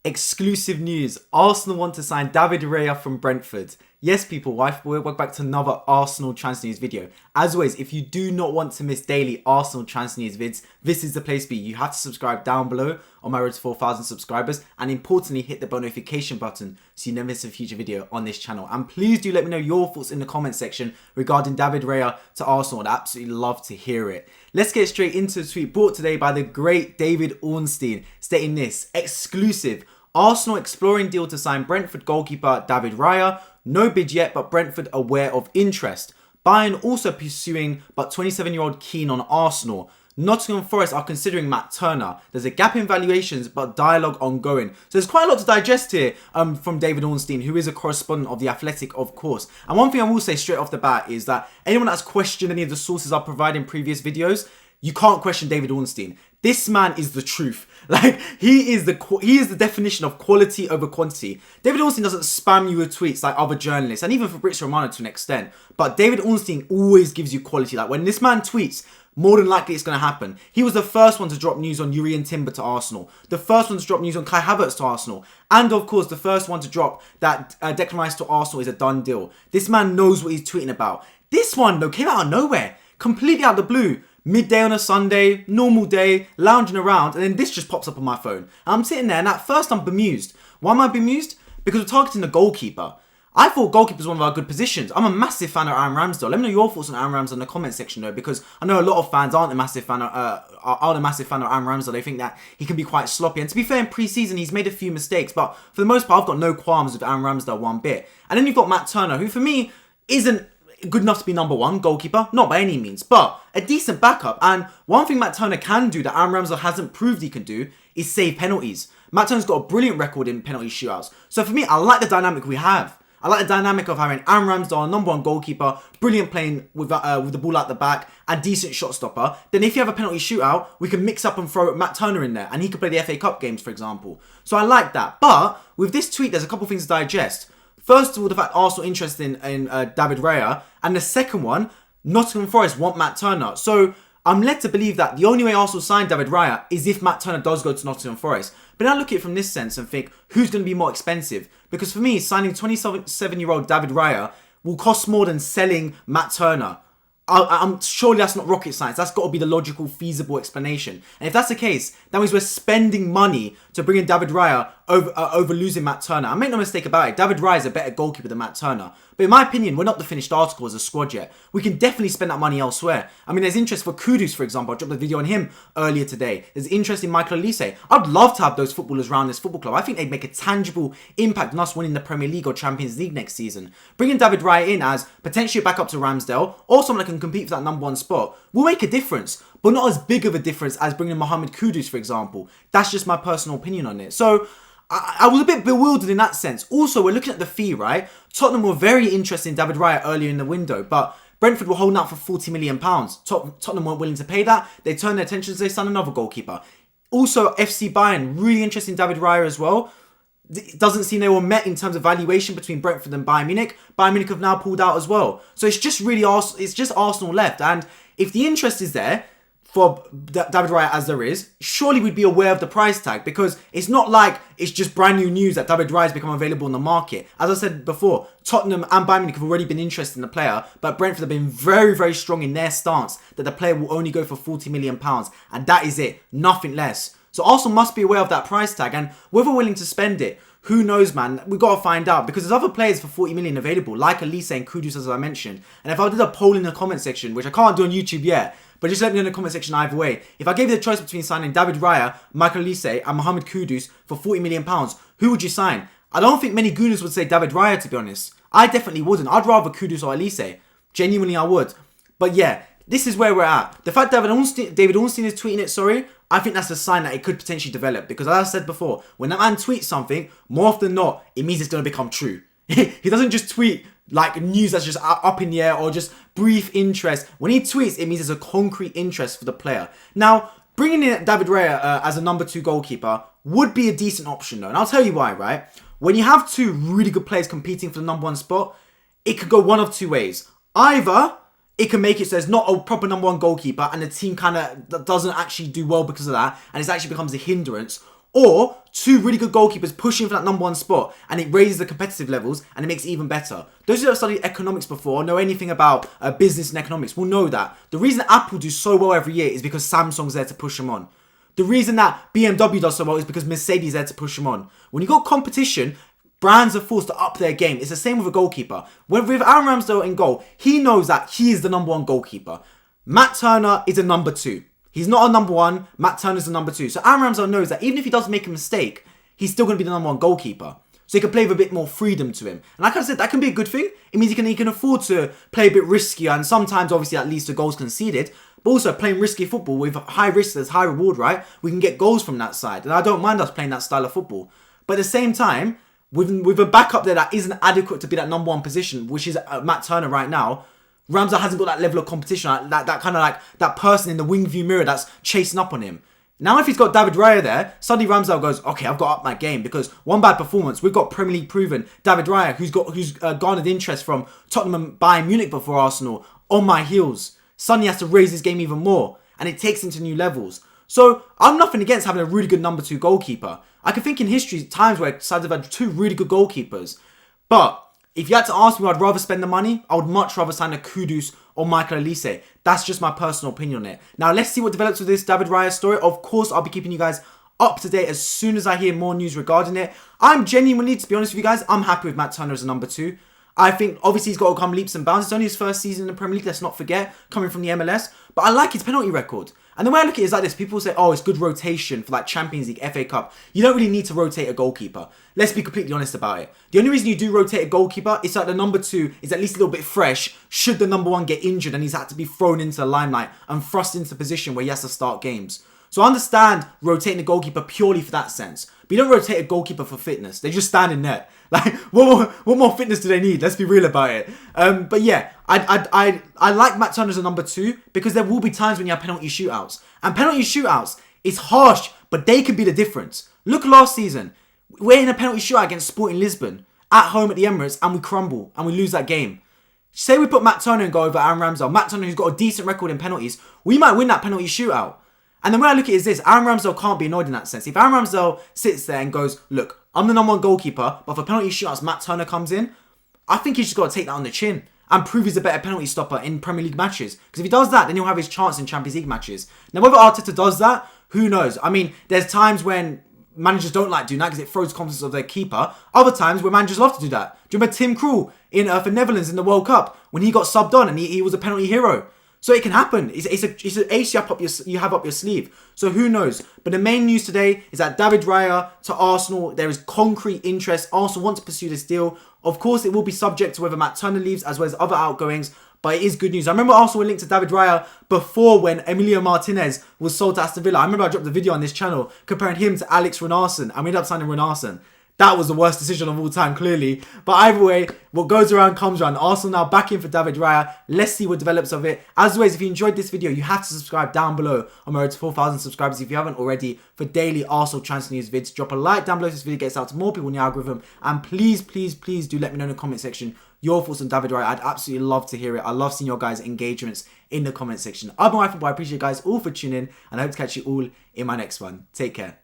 Exclusive news. Arsenal want to sign David Raya from Brentford. Yes, people, welcome back to another Arsenal transfer news video. As always, if you do not want to miss daily Arsenal transfer news vids, this is the place to be. You have to subscribe down below on my road to 4,000 subscribers, and importantly, hit the bell notification button so you never miss a future video on this channel. And please do let me know your thoughts in the comment section regarding David Raya to Arsenal. I'd absolutely love to hear it. Let's get straight into the tweet brought today by the great David Ornstein, stating this: exclusive. Arsenal exploring deal to sign Brentford goalkeeper David Raya. No bid yet, but Brentford aware of interest. Bayern also pursuing, but 27-year-old keen on Arsenal. Nottingham Forest are considering Matt Turner. There's a gap in valuations, but dialogue ongoing. So there's quite a lot to digest here from David Ornstein, who is a correspondent of The Athletic, of course. And one thing I will say straight off the bat is that anyone that's questioned any of the sources I provide in previous videos, you can't question David Ornstein. This man is the truth. Like, he is the definition of quality over quantity. David Ornstein doesn't spam you with tweets like other journalists, and even Fabrizio Romano to an extent. But David Ornstein always gives you quality. Like, when this man tweets, more than likely it's going to happen. He was the first one to drop news on Urian Timber to Arsenal. The first one to drop news on Kai Havertz to Arsenal. And of course, the first one to drop that Declan Rice to Arsenal is a done deal. This man knows what he's tweeting about. This one, though, came out of nowhere. Completely out of the blue. Midday on a Sunday, normal day, lounging around, and then this just pops up on my phone. And I'm sitting there, and at first I'm bemused. Why am I bemused? Because we're targeting the goalkeeper. I thought goalkeeper is one of our good positions. I'm a massive fan of Aaron Ramsdale. Let me know your thoughts on Aaron Ramsdale in the comment section though, because I know a lot of fans aren't a massive fan of Aaron Ramsdale. They think that he can be quite sloppy. And to be fair, in pre-season he's made a few mistakes, but for the most part I've got no qualms with Aaron Ramsdale one bit. And then you've got Matt Turner, who for me isn't good enough to be number one goalkeeper, not by any means, but a decent backup. And one thing Matt Turner can do that Aaron Ramsdale hasn't proved he can do is save penalties. Matt Turner's got a brilliant record in penalty shootouts. So for me, I like the dynamic we have. I like the dynamic of having Aaron Ramsdale, number one goalkeeper, brilliant playing with the ball at the back, and decent shot stopper. Then if you have a penalty shootout, we can mix up and throw Matt Turner in there, and he could play the FA Cup games, for example. So I like that. But with this tweet, there's a couple of things to digest. First of all, the fact Arsenal interested in David Raya, and the second one, Nottingham Forest want Matt Turner. So I'm led to believe that the only way Arsenal sign David Raya is if Matt Turner does go to Nottingham Forest. But I look at it from this sense and think, who's going to be more expensive? Because for me, signing 27-year-old David Raya will cost more than selling Matt Turner. I'm surely that's not rocket science. That's got to be the logical, feasible explanation. And if that's the case, that means we're spending money to bring in David Raya over losing Matt Turner. And make no mistake about it, David Raya is a better goalkeeper than Matt Turner. But in my opinion, we're not the finished article as a squad yet. We can definitely spend that money elsewhere. I mean, there's interest for Kudus, for example. I dropped a video on him earlier today. There's interest in Michael Olise. I'd love to have those footballers around this football club. I think they'd make a tangible impact on us winning the Premier League or Champions League next season. Bringing David Raya in as potentially a backup to Ramsdale, or someone that can compete for that number one spot, will make a difference. But not as big of a difference as bringing Mohamed Kudus, for example. That's just my personal opinion on it. So I was a bit bewildered in that sense. Also, we're looking at the fee, right? Tottenham were very interested in David Raya earlier in the window, but Brentford were holding out for £40 million. Tottenham weren't willing to pay that. They turned their attention to they signed another goalkeeper. Also, FC Bayern, really interested in David Raya as well. It doesn't seem they were met in terms of valuation between Brentford and Bayern Munich. Bayern Munich have now pulled out as well. So it's just really Arsenal left. And if the interest is there for David Raya as there is, surely we'd be aware of the price tag, because it's not like it's just brand new news that David Raya has become available in the market. As I said before, Tottenham and Bayern Munich have already been interested in the player, but Brentford have been very, very strong in their stance that the player will only go for £40 million, and that is it, nothing less. So Arsenal must be aware of that price tag, and whether we're willing to spend it, who knows, man? We've got to find out, because there's other players for 40 million available, like Olise and Kudus, as I mentioned. And if I did a poll in the comment section, which I can't do on YouTube yet, but just let me know in the comment section either way. If I gave you the choice between signing David Raya, Michael Olise, and Mohamed Kudus for £40 million, who would you sign? I don't think many Gooners would say David Raya, to be honest. I definitely wouldn't. I'd rather Kudus or Olise. Genuinely, I would. But yeah, this is where we're at. The fact David Ornstein is tweeting it, I think that's a sign that it could potentially develop. Because as I said before, when that man tweets something, more often than not, it means it's going to become true. He doesn't just tweet like news that's just up in the air or just brief interest. When he tweets, it means there's a concrete interest for the player. Now, bringing in David Raya as a number 2 goalkeeper would be a decent option though. And I'll tell you why, right? When you have two really good players competing for the number 1 spot, it could go one of two ways. Either it can make it so there's not a proper number 1 goalkeeper and the team kind of doesn't actually do well because of that, and it actually becomes a hindrance. or two really good goalkeepers pushing for that number one spot, and it raises the competitive levels and it makes it even better. Those who have studied economics before, know anything about business and economics, will know that the reason Apple do so well every year is because Samsung's there to push them on. The reason that BMW does so well is because Mercedes is there to push them on. When you got competition, brands are forced to up their game. It's the same with a goalkeeper. With Aaron Ramsdale in goal, he knows that he is the number one goalkeeper. Matt Turner is a number two. He's not a number one. Matt Turner's a number two. So Aaron Ramsdale knows that even if he does make a mistake, he's still going to be the number one goalkeeper. So he can play with a bit more freedom to him. And like I said, that can be a good thing. It means he can afford to play a bit riskier, and sometimes obviously that leads to goals conceded. But also playing risky football with high risk, there's high reward, right? We can get goals from that side. And I don't mind us playing that style of football. But at the same time, with a backup there that isn't adequate to be that number one position, which is Matt Turner right now, Ramsdale hasn't got that level of competition, that kind of like that person in the wing view mirror that's chasing up on him. Now if he's got David Raya there, suddenly Ramsdale goes, okay, I've got up my game, because one bad performance, we've got Premier League proven David Raya, who's garnered interest from Tottenham and Bayern Munich before Arsenal, on my heels. Suddenly has to raise his game even more, and it takes him to new levels. So I'm nothing against having a really good number two goalkeeper. I can think in history times where sides have had two really good goalkeepers, but if you had to ask me, I'd rather spend the money. I would much rather sign a Kudus or Michael Olise. That's just my personal opinion on it. Now, let's see what develops with this David Raya story. Of course, I'll be keeping you guys up to date as soon as I hear more news regarding it. I'm genuinely, to be honest with you guys, I'm happy with Matt Turner as a number two. I think, obviously, he's got to come leaps and bounds. It's only his first season in the Premier League, let's not forget, coming from the MLS. But I like his penalty record. And the way I look at it is like this. People say, oh, it's good rotation for like Champions League, FA Cup. You don't really need to rotate a goalkeeper. Let's be completely honest about it. The only reason you do rotate a goalkeeper is that the number two is at least a little bit fresh should the number one get injured and he's had to be thrown into the limelight and thrust into a position where he has to start games. So I understand rotating a goalkeeper purely for that sense. But you don't rotate a goalkeeper for fitness. They just stand in net. Like, what more fitness do they need? Let's be real about it. But yeah, I like Matt Turner as a number two because there will be times when you have penalty shootouts. And penalty shootouts is harsh, but they can be the difference. Look last season. We're in a penalty shootout against Sporting Lisbon at home at the Emirates and we crumble and we lose that game. Say we put Matt Turner and go over Aaron Ramsdale. Matt Turner, who's got a decent record in penalties, we might win that penalty shootout. And the way I look at it is this. Aaron Ramsdale can't be annoyed in that sense. If Aaron Ramsdale sits there and goes, look, I'm the number one goalkeeper, but for penalty shootouts, Matt Turner comes in, I think he's just got to take that on the chin and prove he's a better penalty stopper in Premier League matches. Because if he does that, then he'll have his chance in Champions League matches. Now, whether Arteta does that, who knows? I mean, there's times when managers don't like doing that because it throws confidence of their keeper. Other times where managers love to do that. Do you remember Tim Krul for Netherlands in the World Cup when he got subbed on and he was a penalty hero? So it can happen. It's an ace you have up your sleeve. So who knows? But the main news today is that David Raya to Arsenal. There is concrete interest. Arsenal want to pursue this deal. Of course, it will be subject to whether Matt Turner leaves as well as other outgoings. But it is good news. I remember Arsenal were linked to David Raya before when Emilio Martinez was sold to Aston Villa. I remember I dropped a video on this channel comparing him to Alex Renarson. And we ended up signing Renarson. That was the worst decision of all time, clearly. But either way, what goes around comes around. Arsenal now back in for David Raya. Let's see what develops of it. As always, if you enjoyed this video, you have to subscribe down below. I'm already to 4,000 subscribers if you haven't already for daily Arsenal transfer news vids. Drop a like down below if this video gets out to more people in the algorithm. And please, please, please do let me know in the comment section your thoughts on David Raya. I'd absolutely love to hear it. I love seeing your guys' engagements in the comment section. I'm my wife, but I appreciate you guys all for tuning in. And I hope to catch you all in my next one. Take care.